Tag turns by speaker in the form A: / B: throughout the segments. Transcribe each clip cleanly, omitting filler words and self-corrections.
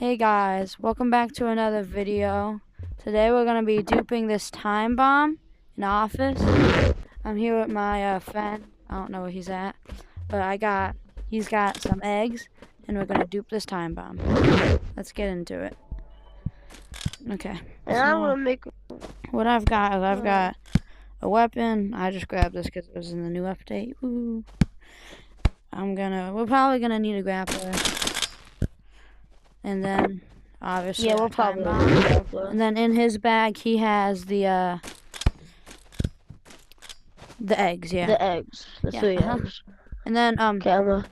A: Hey guys, welcome back to another video. Today we're gonna be duping this time bomb in office. I'm here with my friend. I don't know where he's at, but he's got some eggs, and we're gonna dupe this time bomb. Let's get into it. Okay.
B: And I'm gonna make.
A: What I've got is I've got a weapon. I just grabbed this because it was in the new update. Ooh. We're probably gonna need a grappler. And then, obviously,
B: Yeah, we'll probably. And
A: then in his bag, he has the eggs. Yeah.
B: The eggs. The three eggs.
A: And then
B: Camera.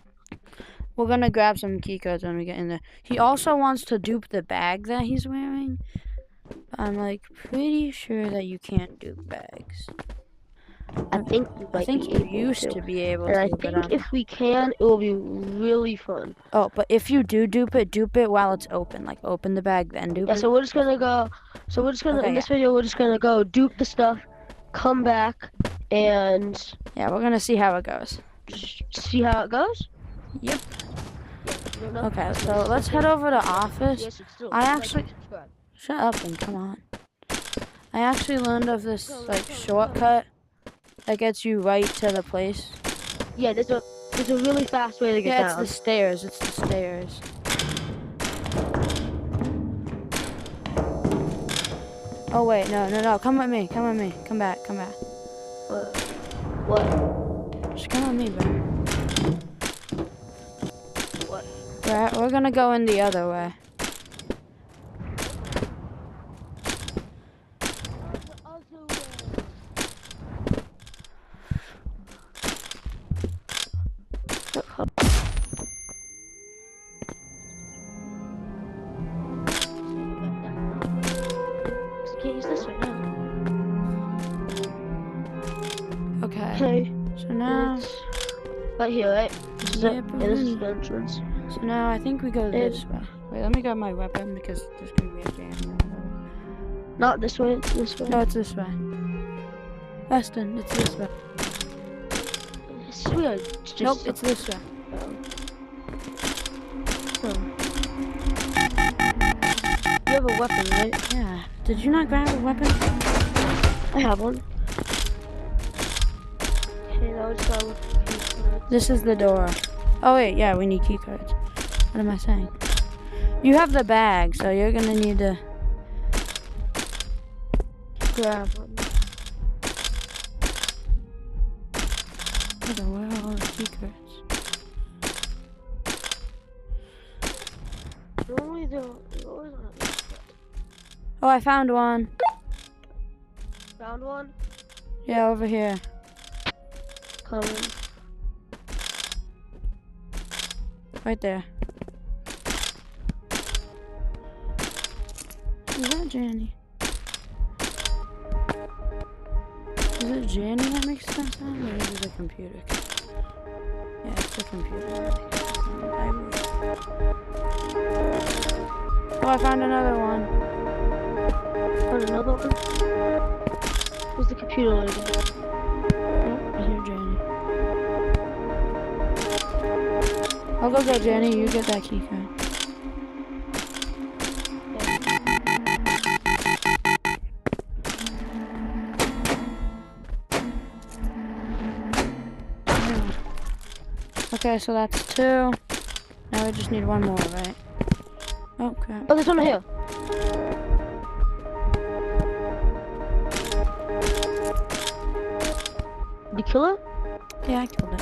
A: we're gonna grab some keycodes when we get in there. He also wants to dupe the bag that he's wearing. I'm like pretty sure that you can't dupe bags.
B: I think
A: you used to be able
B: and
A: to.
B: I think if we can, it will be really fun.
A: Oh, but if you do dupe it while it's open. Like open the bag, then dupe it.
B: Yeah, so we're just gonna go. So we're just gonna in this video we're just gonna go dupe the stuff, come back, and
A: yeah, we're gonna see how it goes.
B: See how it goes.
A: Yep. Yeah, okay, so let's head over to office. I actually shut up and come on. I actually learned of this like shortcut that gets you right to the place.
B: Yeah, there's a really fast way to get down.
A: Yeah, it's the stairs. It's the stairs. Oh wait, no. Come with me. Come back.
B: What?
A: Just come with me, bro.
B: What?
A: We're gonna go in the other way.
B: Can't use this right now.
A: Okay. So now
B: right here, right?
A: Yeah,
B: this is the entrance.
A: So now I think we go this way. Wait, let me grab my weapon because there's gonna be a jam.
B: Not this way, it's this way.
A: No, it's this way. Weston, it's this way.
B: It's weird.
A: Nope, it's this way.
B: You have a weapon, right?
A: Yeah. Did you not grab a weapon?
B: I have one. Okay, now it's got keycards.
A: This is the door. Oh wait, yeah, we need keycards. What am I saying? You have the bag, so you're gonna need to
B: grab one.
A: Okay, where are all the keycards? Oh, I found one.
B: Found one?
A: Yeah, over here.
B: Coming.
A: Right there. Is that Janny? Is it Janny that makes that sound, or is it the computer? Yeah, it's the computer that makes that sound. Oh, I found another one.
B: Found another one? Where's the computer lady?
A: Oh, I hear Janny. I'll go get Janny, you get that key card. Okay, so that's 2. Now we just need one more, right? Oh crap.
B: Oh, there's one here. Did you kill her?
A: Yeah, I killed it.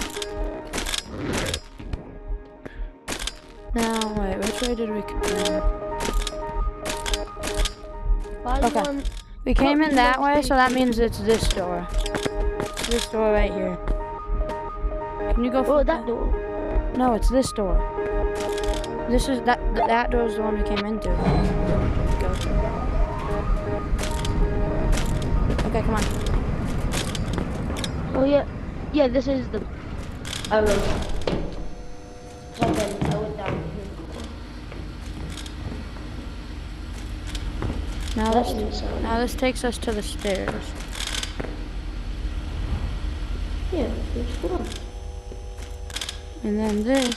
A: Now, wait, which way did we come in? Okay, we came in that way, so that means it's this door. It's this door right here. Can you go for
B: that door?
A: No, it's this door. This is that door is the one we came into. Go to. Okay, come on.
B: Oh yeah, this is the. I don't know. I went down here.
A: Now this takes us to the stairs.
B: Yeah, there's one.
A: And then this.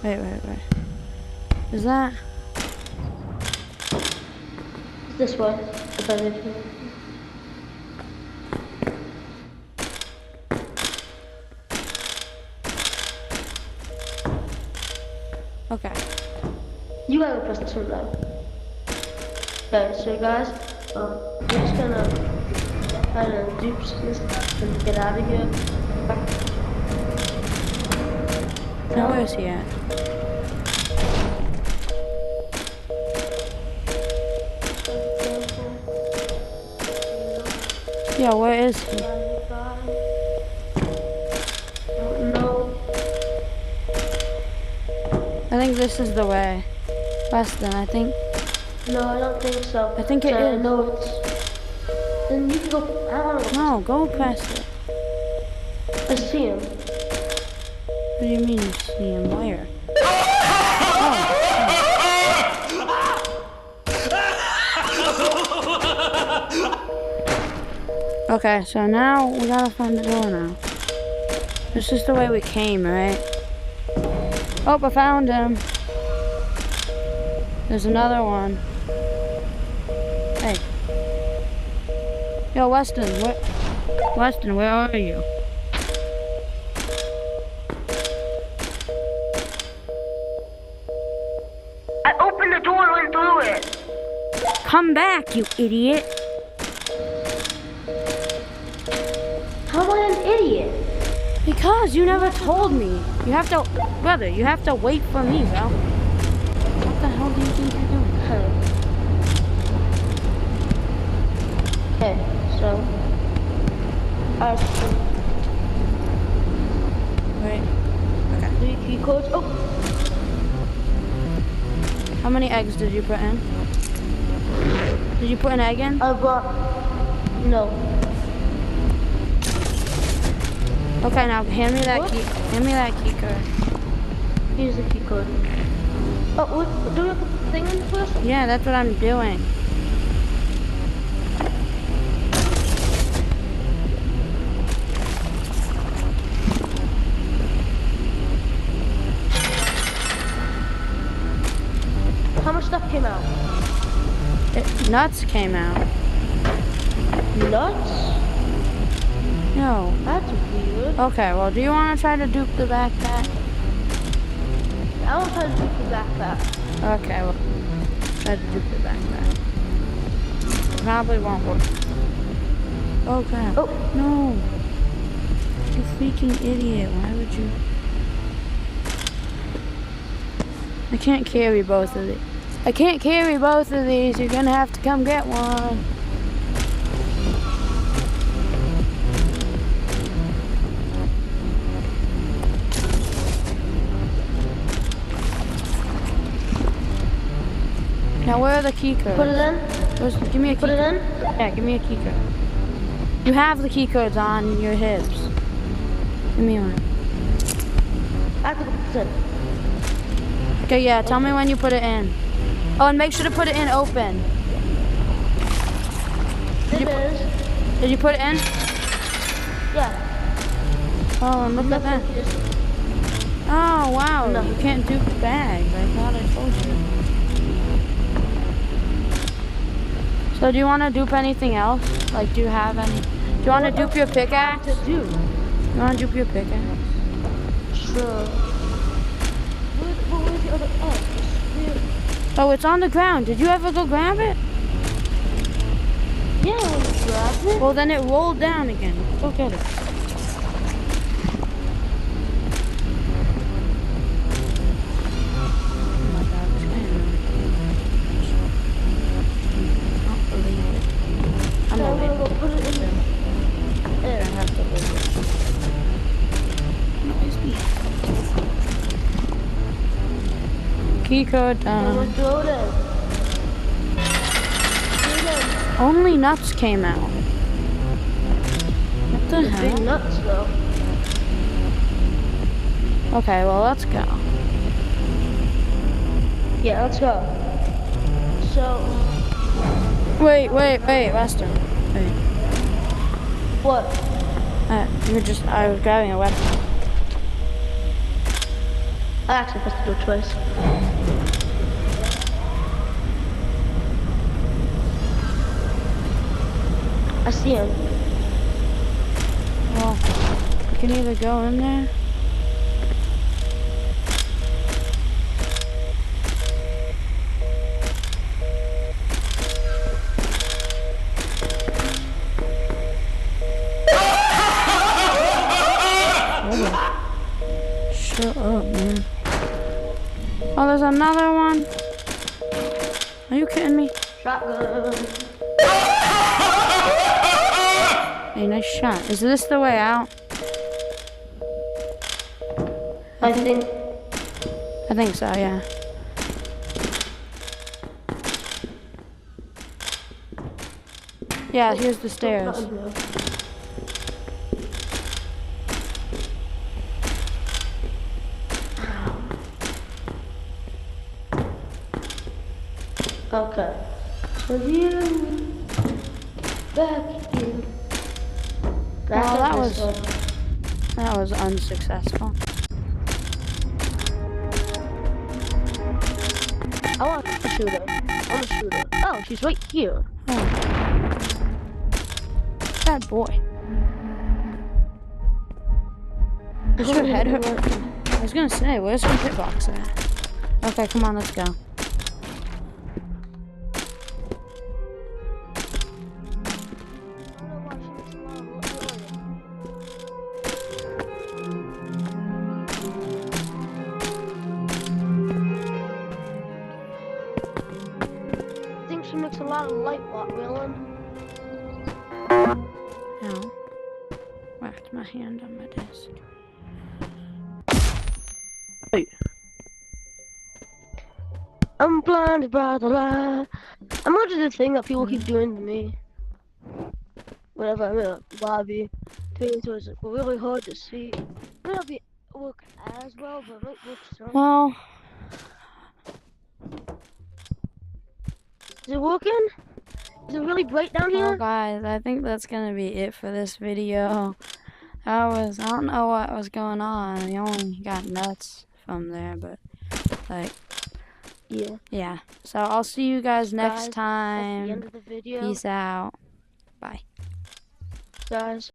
A: Wait. Is that?
B: This way. If I need to.
A: Okay.
B: You gotta press this one though. Okay, so guys, we're just gonna kind of dupe this and get out of here.
A: Now where is he at? Yeah, where is he?
B: No.
A: I think this is the way. Weston, I think.
B: No, I don't think so.
A: I think it is.
B: No, it's. Then you can go. I don't want to go.
A: No, go past it.
B: I see him.
A: What do you mean you see him? Where? Oh. Okay, so now we gotta find the door now. This is the way we came, right? Oh, I found him. There's another one. Hey. Yo, Weston, where are you?
B: I opened the door and went through it.
A: Come back, you idiot.
B: How am I an idiot?
A: Because you never told me. You have to, brother, you have to wait for me, bro. What the hell do you think you're doing?
B: Okay, so.
A: Wait. Okay.
B: 3 key codes. Oh!
A: How many eggs did you put in? Did you put an egg in?
B: I brought. No.
A: Okay, now hand me that key. Hand me that key card.
B: Here's the key code. Oh, what? Do we have the thing in first?
A: Yeah, that's what I'm doing.
B: How much stuff came out?
A: Nuts came out.
B: Nuts?
A: No.
B: That's weird.
A: Okay, well, do you want to try to dupe the backpack?
B: I want to try to dupe the backpack.
A: Okay, well, try to dupe the backpack. Probably won't work. Oh, crap.
B: Oh.
A: No. You freaking idiot. Why would you? I can't carry both of these. I can't carry both of these. You're gonna have to come get one. Now where are the key cards?
B: Put it in.
A: Give me a key
B: Put it
A: card.
B: in.
A: Yeah, give me a key card. You have the key cards on your hips. Give me one.
B: I have to put this in.
A: Okay, yeah, tell me when you put it in. Oh, and make sure to put it in open. Did you put it in?
B: Yeah.
A: Oh, and look at that. Oh, wow.
B: No.
A: You can't dupe the bag. I thought I told you. So do you want to dupe anything else? Like, do you have any? Do you want to dupe your pickaxe?
B: You
A: want to dupe your pickaxe?
B: Sure. Where's the other egg?
A: Oh, it's on the ground. Did you ever go grab it?
B: Yeah, I grabbed it.
A: Well, then it rolled down again. Go get it. Oh my God, this guy annoying. I don't believe it. I'm
B: So I'm
A: gonna
B: gonna go put it in there.
A: I have to believe it. No, it's me. Key code
B: I'm gonna
A: down.
B: throw it in.
A: Only nuts came out. What the
B: Big
A: hell?
B: nuts though.
A: Okay, well, let's go.
B: Yeah, let's go. So.
A: Wait, Weston. Wait.
B: What?
A: I was grabbing a weapon.
B: I actually pressed the door twice. I see him.
A: Well, we can either go in there. Oh, shut up, man. Oh, there's another one. Are you kidding me?
B: Shotgun.
A: Hey, nice shot. Is this the way out?
B: I think.
A: I think so, yeah. Yeah, here's the stairs.
B: Okay. So here, back here.
A: Oh, that was unsuccessful.
B: I want to shoot her. I want to shoot her. Oh, she's right here.
A: Oh. Bad boy. Where's your head? I was gonna say, where's your hitbox at? Okay, come on, let's go.
B: She makes a lot of light while wheeling.
A: Ow. Whacked my hand on my desk.
B: Hey. I'm blinded by the light. I'm gonna do the thing that people keep doing to me. Whenever I'm in a lobby. So it's really hard to see. It might not work as well, but it might work some.
A: Well,
B: is it working? Is it really bright down here?
A: well, guys, I think that's gonna be it for this video. I don't know what was going on. We only got nuts from there, but like, yeah. So I'll see you guys next time.
B: That's the end of the video.
A: Peace out. Bye.
B: Guys.